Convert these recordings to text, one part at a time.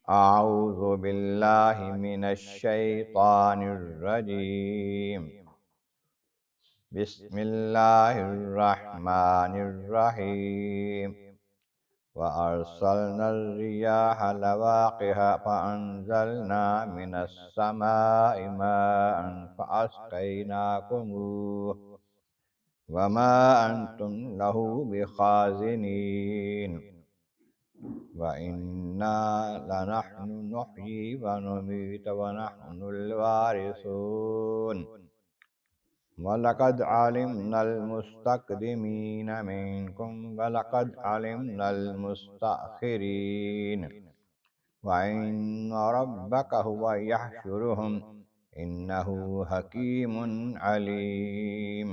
اعوذ باللہ من الشیطان الرجیم بسم اللہ الرحمن الرحیم وأرسلنا الرياح لواقح فأنزلنا من السماء ماء فأسقيناكموه وما أنتم له بخازنين وإنا لنحن نحيي ونميت ونحن الوارثون وَلَقَدْ عَلِمْنَا الْمُسْتَقْدِمِينَ مِنْكُمْ وَلَقَدْ عَلِمْنَا الْمُسْتَأْخِرِينَ وَإِنَّ رَبَّكَ هُوَ يَحْشُرُهُمْ إِنَّهُ حَكِيمٌ عَلِيمٌ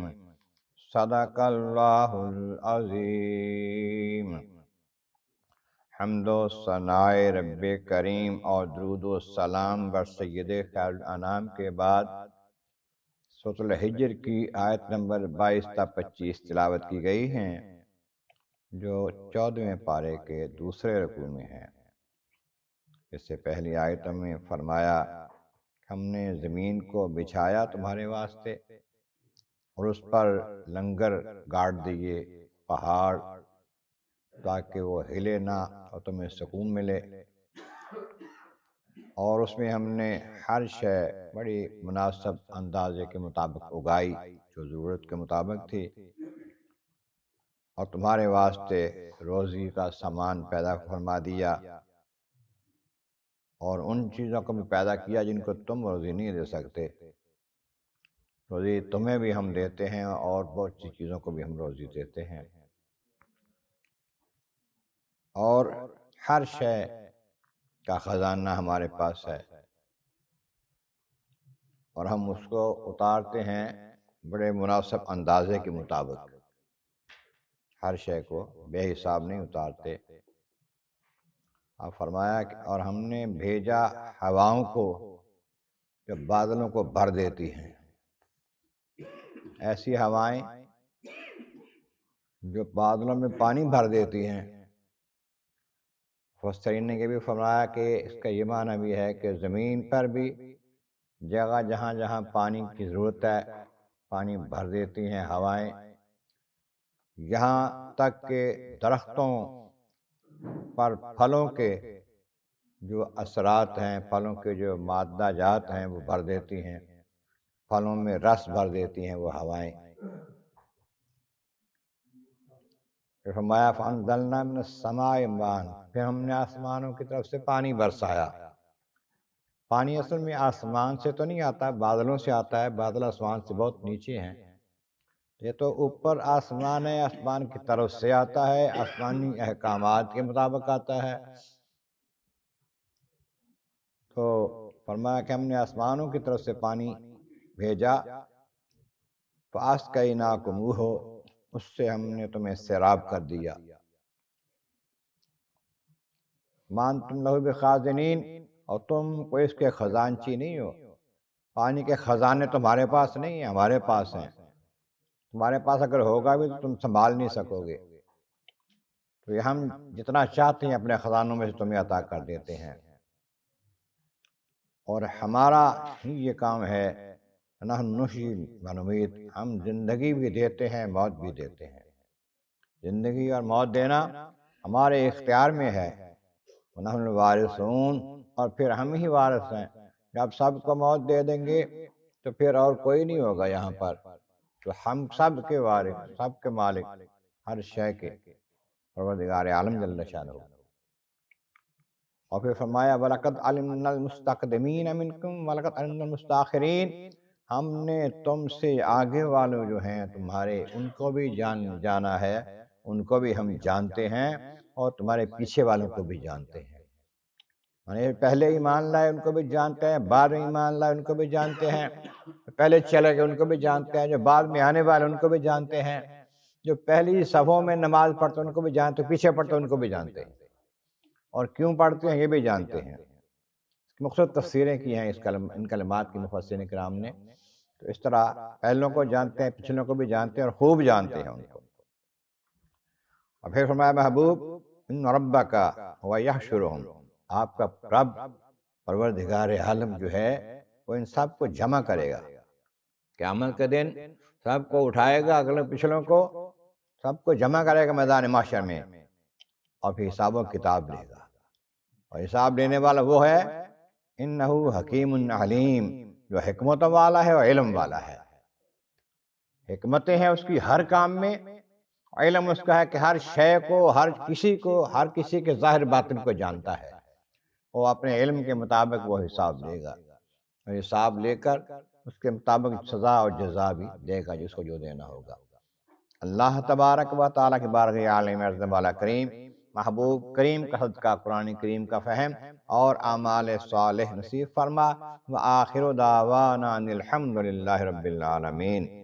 صدق اللہ العظیم۔ حمد و ثناء رب کریم اور درود و سلام بر سید خیر الانام کے بعد سورۃ الحجر کی آیت نمبر 22 تا 25 تلاوت کی گئی ہیں، جو 14ویں پارے کے دوسرے رکوع میں ہیں۔ اس سے پہلی آیتوں میں فرمایا ہم نے زمین کو بچھایا تمہارے واسطے اور اس پر لنگر گاڑ دیے، پہاڑ، تاکہ وہ ہلے نہ اور تمہیں سکون ملے، اور اس میں ہم نے ہر شے بڑی مناسب اندازے کے مطابق اگائی جو ضرورت کے مطابق تھی، اور تمہارے واسطے روزی کا سامان پیدا فرما دیا، اور ان چیزوں کو بھی پیدا کیا جن کو تم روزی نہیں دے سکتے۔ روزی تمہیں بھی ہم دیتے ہیں اور بہت سی چیزوں کو بھی ہم روزی دیتے ہیں، اور ہر شے کا خزانہ ہمارے پاس ہے، اور ہم اس کو اتارتے ہیں بڑے مناسب اندازے کے مطابق، ہر شے کو بے حساب نہیں اتارتے۔ اور فرمایا کہ اور ہم نے بھیجا ہواؤں کو جو بادلوں کو بھر دیتی ہیں، ایسی ہوائیں جو بادلوں میں پانی بھر دیتی ہیں۔ مفسرین نے یہ بھی فرمایا کہ اس کا یہ معنی بھی ہے کہ زمین پر بھی جگہ جہاں جہاں پانی کی ضرورت ہے پانی بھر دیتی ہیں ہوائیں، یہاں تک کہ درختوں پر پھلوں کے جو اثرات ہیں، پھلوں کے جو مادہ جات ہیں وہ بھر دیتی ہیں، پھلوں میں رس بھر دیتی ہیں وہ ہوائیں۔ پھر فرمایا فَأَنزَلْنَا مِنَ السَّمَاءِ مَاءً، پھر ہم نے آسمانوں کی طرف سے پانی برسایا۔ پانی اصل میں آسمان سے تو نہیں آتا، بادلوں سے آتا ہے، بادل آسمان سے بہت نیچے ہیں، یہ تو اوپر آسمان ہے، آسمان کی طرف سے آتا ہے، آسمانی احکامات کے مطابق آتا ہے۔ تو فرمایا کہ ہم نے آسمانوں کی طرف سے پانی بھیجا، فَأَسْقَيْنَاكُمُوهُ، اس سے ہم نے تمہیں سیراب کر دیا۔ مَا أَنْتُمْ لَهُ بِخَازِنِينَ، اور تم کوئی اس کے خزانچی نہیں ہو، پانی کے خزانے تمہارے پاس نہیں ہیں، ہمارے پاس ہیں۔ تمہارے پاس اگر ہوگا بھی تو تم سنبھال نہیں سکو گے، تو یہ ہم جتنا چاہتے ہیں اپنے خزانوں میں سے تمہیں عطا کر دیتے ہیں، اور ہمارا ہی یہ کام ہے، نحن نحیی ونمیت، ہم زندگی بھی دیتے ہیں موت بھی دیتے ہیں۔ زندگی اور موت دینا ہمارے اختیار میں ہے، ونحن الوارثون، اور پھر ہم ہی وارث ہیں۔ جب سب کو موت دے دیں گے تو پھر اور کوئی نہیں ہوگا یہاں پر، تو ہم سب کے وارث، سب کے مالک، ہر شے کے پروردگار عالم جل شانہ۔ اور پھر فرمایا وَلَقَدْ عَلِمْنَا الْمُسْتَقْدِمِينَ مِنْكُمْ وَلَقَدْ عَلِمْنَا الْمُسْتَأْخِرِينَ، ہم نے تم سے آگے والوں جو ہیں تمہارے ان کو بھی جانا ہے، ان کو بھی ہم جانتے ہیں، اور تمہارے پیچھے والوں کو بھی جانتے ہیں۔ یعنی پہلے ایمان لائے ان کو بھی جانتے ہیں، بعد میں ایمان لائے ان کو بھی جانتے ہیں، پہلے چلے گئے ان کو بھی جانتے ہیں، جو بعد میں آنے والے ان کو بھی جانتے ہیں، جو پہلی صفوں میں نماز پڑھتے ہیں ان کو بھی جانتے ہیں، پیچھے پڑھتے ہیں ان کو بھی جانتے ہیں، اور کیوں پڑھتے ہیں یہ بھی جانتے ہیں۔ مختلف تفسیریں کی ہیں ان کلمات کی مفسرین کرام نے، تو اس طرح پہلوں کو جانتے ہیں، پچھلوں کو بھی جانتے ہیں، اور خوب جانتے ہیں ان کو۔ اور پھر فرمایا محبوب ان ربک هو یحشرہم، آپ کا رب پروردگار عالم جو ہے وہ ان سب کو جمع کرے گا قیامت کے دن، سب کو اٹھائے گا، اگلے پچھلوں کو سب کو جمع کرے گا میدان محشر میں، اور پھر حساب و کتاب لے گا، اور حساب لینے والا وہ ہے انہو حکیم علیم، جو حکمت والا ہے اور علم والا ہے۔ حکمتیں ہیں اس کی ہر کام میں، علم اس کا ہے کہ ہر شے کو، ہر کسی کے ظاہر باطن کو جانتا ہے، وہ اپنے علم کے مطابق وہ حساب لے گا، اور حساب لے کر اس کے مطابق سزا اور جزا بھی دے گا جس کو جو دینا ہوگا۔ اللہ تبارک و تعالیٰ کی بارگاہ عالم عرض والا کریم، محبوب کریم کا صدقہ قرآن کریم کا فہم اور اعمال صالح نصیب فرما، وآخر دعوانا ان الحمد للہ رب العالمین۔